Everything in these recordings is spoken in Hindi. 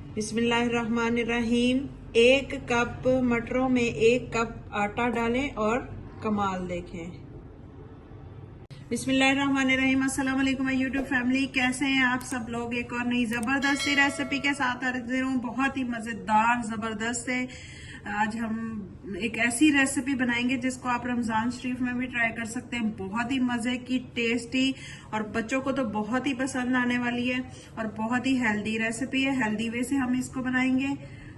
बिस्मिल्लाहिर्रहमानिर्रहीम। 1 कप मटरों में 1 कप आटा डालें और कमाल देखें। बिस्मिल्लाहिर्रहमानिर्रहीम। अस्सलाम वालेकुम यूट्यूब फैमिली, कैसे हैं आप सब लोग। एक और नई जबरदस्त रेसिपी के साथ हाजिर हूँ, बहुत ही मजेदार जबरदस्त है। आज हम एक ऐसी रेसिपी बनाएंगे जिसको आप रमजान शरीफ में भी ट्राई कर सकते हैं। बहुत ही मजे की, टेस्टी और बच्चों को तो बहुत ही पसंद आने वाली है और बहुत ही हेल्दी रेसिपी है। हेल्दी वे से हम इसको बनाएंगे।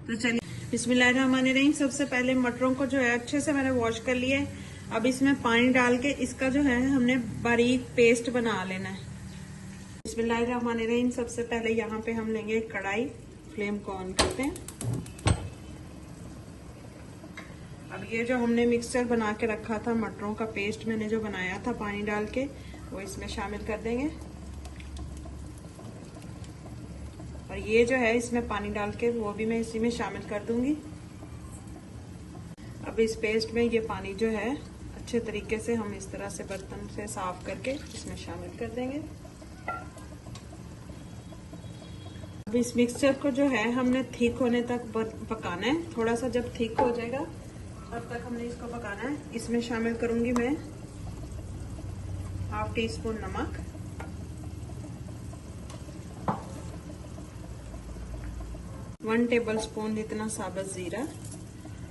तो चलिए बिस्मिल्लाहिर्रहमानिर्रहीम। सबसे पहले मटरों को जो है अच्छे से मैंने वॉश कर लिया है। अब इसमें पानी डाल के इसका जो है हमने बारीक पेस्ट बना लेना है। बिस्मिल्लाहिर्रहमानिर्रहीम। सबसे पहले यहाँ पे हम लेंगे कढ़ाई, फ्लेम को ऑन करते हैं। अब ये जो हमने मिक्सचर बना के रखा था, मटरों का पेस्ट मैंने जो बनाया था पानी डाल के, वो इसमें शामिल कर देंगे। और ये जो है इसमें पानी डाल के वो भी मैं इसी में शामिल कर दूंगी। अब इस पेस्ट में ये पानी जो है अच्छे तरीके से हम इस तरह से बर्तन से साफ करके इसमें शामिल कर देंगे। अब इस मिक्सचर को जो है हमने थिक होने तक पकाना है। थोड़ा सा जब थिक हो जाएगा तब तक हमने इसको पकाना है। इसमें शामिल करूंगी मैं ½ टीस्पून नमक, 1 टेबलस्पून जितना साबुत जीरा।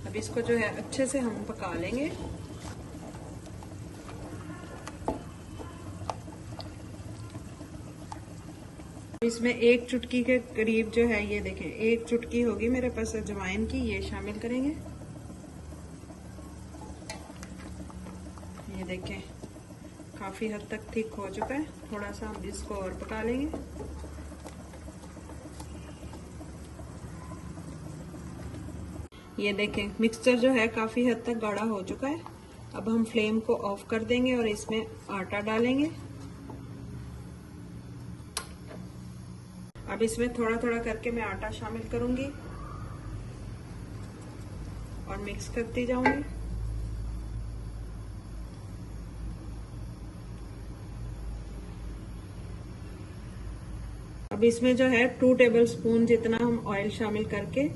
अब इसको जो है अच्छे से हम पका लेंगे। इसमें 1 चुटकी के करीब जो है, ये देखें 1 चुटकी होगी मेरे पास अजवाइन की, ये शामिल करेंगे। ये देखें काफी हद तक थिक हो चुका है। थोड़ा सा हम इसको और पका लेंगे। ये देखें मिक्सचर जो है काफी हद तक गाढ़ा हो चुका है। अब हम फ्लेम को ऑफ कर देंगे और इसमें आटा डालेंगे। अब इसमें थोड़ा थोड़ा करके मैं आटा शामिल करूंगी और मिक्स करती जाऊंगी। अब इसमें जो है 2 टेबलस्पून जितना हम ऑयल शामिल करके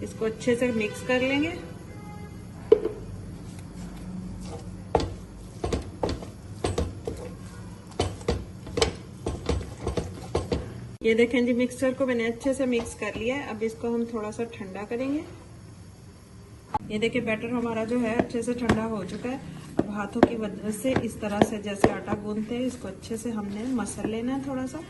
इसको अच्छे से मिक्स कर लेंगे। ये देखें जी, मिक्सचर को मैंने अच्छे से मिक्स कर लिया है। अब इसको हम थोड़ा सा ठंडा करेंगे। ये देखिए बैटर हमारा जो है अच्छे से ठंडा हो चुका है। अब हाथों की मदद से इस तरह से जैसे आटा गूंथते हैं, इसको अच्छे से हमने मसल लेना है थोड़ा सा।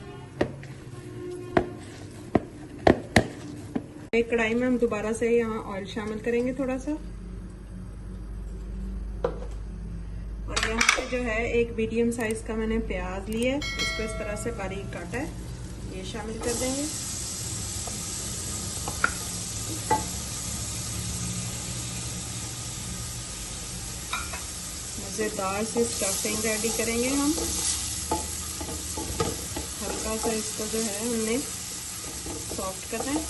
एक कढ़ाई में हम दोबारा से यहाँ ऑयल शामिल करेंगे थोड़ा सा। और यहाँ पे जो है एक मीडियम साइज का मैंने प्याज लिया है, इसको इस तरह से बारीक काटा है, ये शामिल कर देंगे। मजेदार से स्टफिंग रेडी करेंगे हम। हल्का सा इसको जो है हमने सॉफ्ट करना है।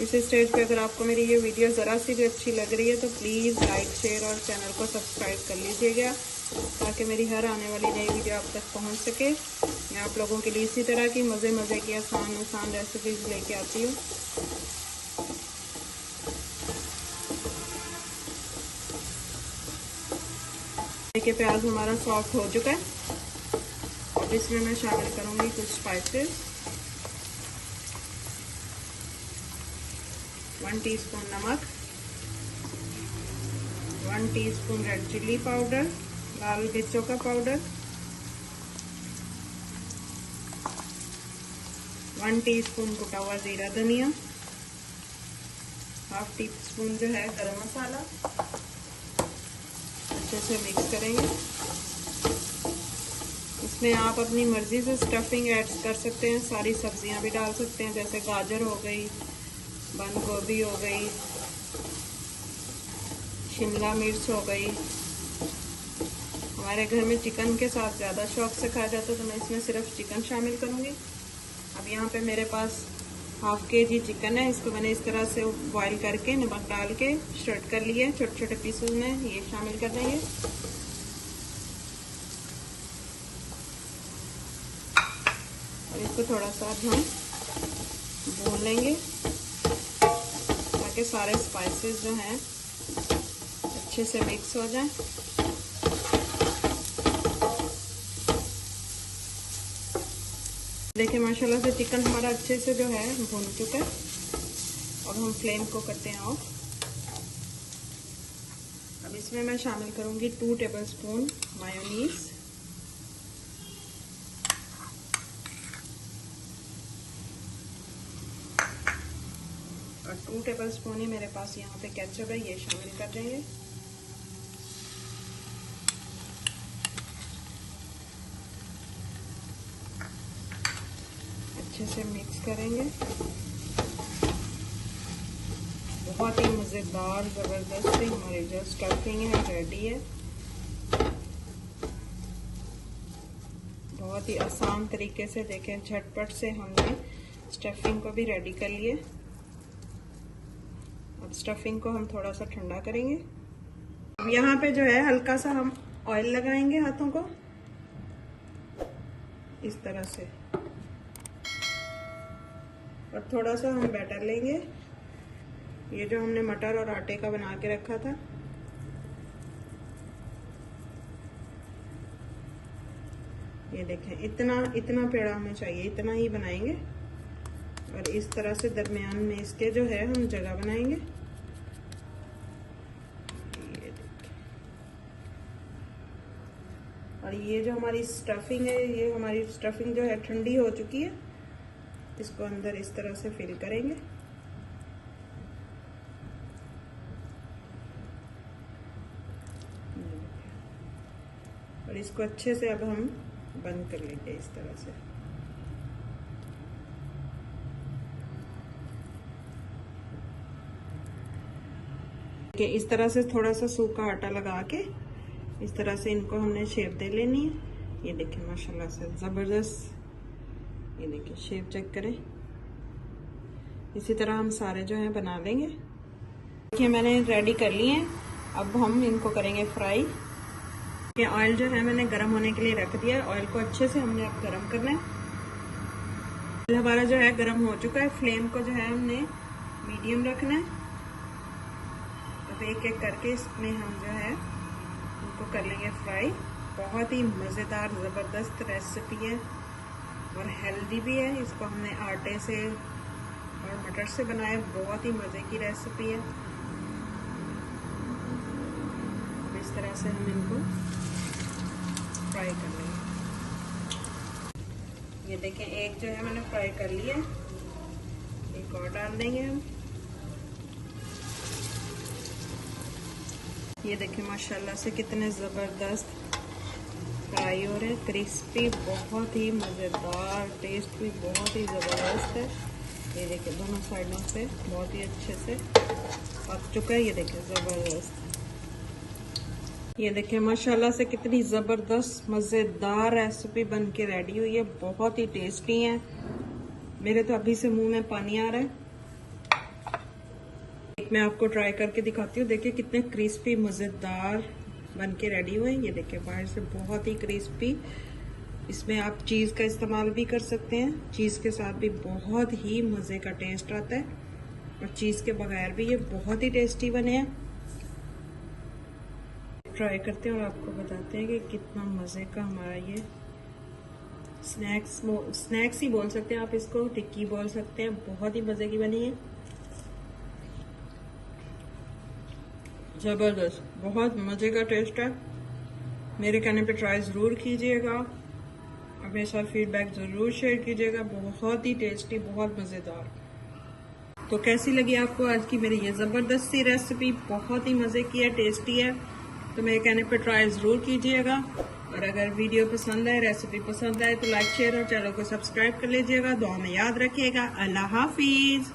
इस स्टेज पे अगर आपको मेरी ये वीडियो ज़रा सी भी अच्छी लग रही है तो प्लीज़ लाइक, शेयर और चैनल को सब्सक्राइब कर लीजिएगा, ताकि मेरी हर आने वाली नई वीडियो आप तक पहुंच सके। मैं आप लोगों के लिए इसी तरह की मज़े की आसान रेसिपीज लेके आती हूँ। देखिए प्याज हमारा सॉफ्ट हो चुका है। अब इसमें मैं शामिल करूँगी कुछ स्पाइसेस। 1 टीस्पून नमक, 1 टीस्पून रेड चिल्ली पाउडर, लाल मिर्चों का पाउडर, 1 टीस्पून कुटा हुआ जीरा धनिया, ½ टीस्पून जो है गरम मसाला। अच्छे से मिक्स करेंगे। इसमें आप अपनी मर्जी से स्टफिंग ऐड कर सकते हैं, सारी सब्जियां भी डाल सकते हैं, जैसे गाजर हो गई, बंद गोभी हो गई, शिमला मिर्च हो गई। हमारे घर में चिकन के साथ ज़्यादा शौक से खाया जाता है तो मैं इसमें सिर्फ चिकन शामिल करूँगी। अब यहाँ पे मेरे पास ½ kg चिकन है, इसको मैंने इस तरह से बॉईल करके नमक डाल के श्रेड कर लिया है छोटे छोटे पीसेस में, ये शामिल कर देंगे। इसको थोड़ा सा अब हम भून लेंगे ताकि सारे स्पाइसेस जो हैं अच्छे से मिक्स हो जाएं। देखिए माशाल्लाह से चिकन हमारा अच्छे से जो है भून चुका है और हम फ्लेम को करते हैं ऑफ। अब इसमें मैं शामिल करूंगी 2 टेबलस्पून मायोनीज, और 2 टेबलस्पून ही मेरे पास यहाँ पे केचप है, ये शामिल कर देंगे। अच्छे से मिक्स करेंगे। बहुत ही मज़ेदार ज़बरदस्त सी हमारी जो स्टफिंग है रेडी है। बहुत ही आसान तरीके से देखें, झटपट से हमने स्टफिंग को भी रेडी कर लिए। अब स्टफिंग को हम थोड़ा सा ठंडा करेंगे। अब यहाँ पे जो है हल्का सा हम ऑयल लगाएंगे हाथों को इस तरह से, और थोड़ा सा हम बैटर लेंगे। ये जो हमने मटर और आटे का बना के रखा था, ये देखें इतना पेड़ा हमें चाहिए, इतना ही बनाएंगे। और इस तरह से दरमियान में इसके जो है हम जगह बनाएंगे। ये देखें, और ये जो हमारी स्टफिंग है, ये हमारी स्टफिंग जो है ठंडी हो चुकी है। इसको अंदर इस तरह से फिल करेंगे। और इसको अच्छे से अब हम बंद कर लेंगे इस तरह से। इस तरह से थोड़ा सा सूखा आटा लगा के इस तरह से इनको हमने शेप दे लेनी है। ये देखिए माशाल्लाह से ज़बरदस्त, ये देखिए शेप चेक करें। इसी तरह हम सारे जो हैं बना लेंगे। देखिए मैंने रेडी कर लिए हैं। अब हम इनको करेंगे फ्राई। ये ऑयल जो है मैंने गर्म होने के लिए रख दिया। ऑयल को अच्छे से हमने अब गर्म करना है। ऑयल हमारा जो है गर्म हो चुका है। फ्लेम को जो है हमने मीडियम रखना है। अब एक एक करके इसमें हम जो है इनको कर लेंगे फ्राई। बहुत ही मज़ेदार ज़बरदस्त रेसिपी है और हेल्दी भी है। इसको हमने आटे से और मटर से बनाया, बहुत ही मज़े की रेसिपी है। इस तरह से हम इनको फ्राई कर लेंगे। ये देखें एक जो है मैंने फ्राई कर लिया, एक और डाल देंगे हम। ये देखें माशाल्लाह से कितने ज़बरदस्त फ्राई हो रहे हैं, क्रिस्पी, बहुत ही मज़ेदार, टेस्ट भी बहुत ही ज़बरदस्त है। ये देखिए दोनों साइडों से बहुत ही अच्छे से पक चुका है। ये देखिए ज़बरदस्त, ये देखिए माशाल्लाह से कितनी ज़बरदस्त मज़ेदार रेसिपी बन के रेडी हुई है। बहुत ही टेस्टी है, मेरे तो अभी से मुंह में पानी आ रहा है। एक मैं आपको ट्राई करके दिखाती हूँ। देखिए कितने क्रिस्पी मज़ेदार बन के रेडी हुए। ये देखिए बाहर से बहुत ही क्रिस्पी। इसमें आप चीज़ का इस्तेमाल भी कर सकते हैं, चीज़ के साथ भी बहुत ही मज़े का टेस्ट आता है, और चीज़ के बगैर भी ये बहुत ही टेस्टी बने हैं। ट्राई करते हैं और आपको बताते हैं कि कितना मज़े का हमारा ये स्नैक्स ही बोल सकते हैं आप इसको, टिक्की बोल सकते हैं। बहुत ही मज़े की बनी है, ज़बरदस्त, बहुत मज़े का टेस्ट है। मेरे कहने पे ट्राई ज़रूर कीजिएगा और मेरे साथ फीडबैक ज़रूर शेयर कीजिएगा। बहुत ही टेस्टी, बहुत मज़ेदार। तो कैसी लगी आपको आज की मेरी ये ज़बरदस्त सी रेसिपी? बहुत ही मज़े की है, टेस्टी है। तो मेरे कहने पे ट्राई ज़रूर कीजिएगा। और अगर वीडियो पसंद आए, रेसिपी पसंद आए तो लाइक, शेयर और चैनल को सब्सक्राइब कर लीजिएगा। दुआ में याद रखिएगा। अल्लाह हाफिज़।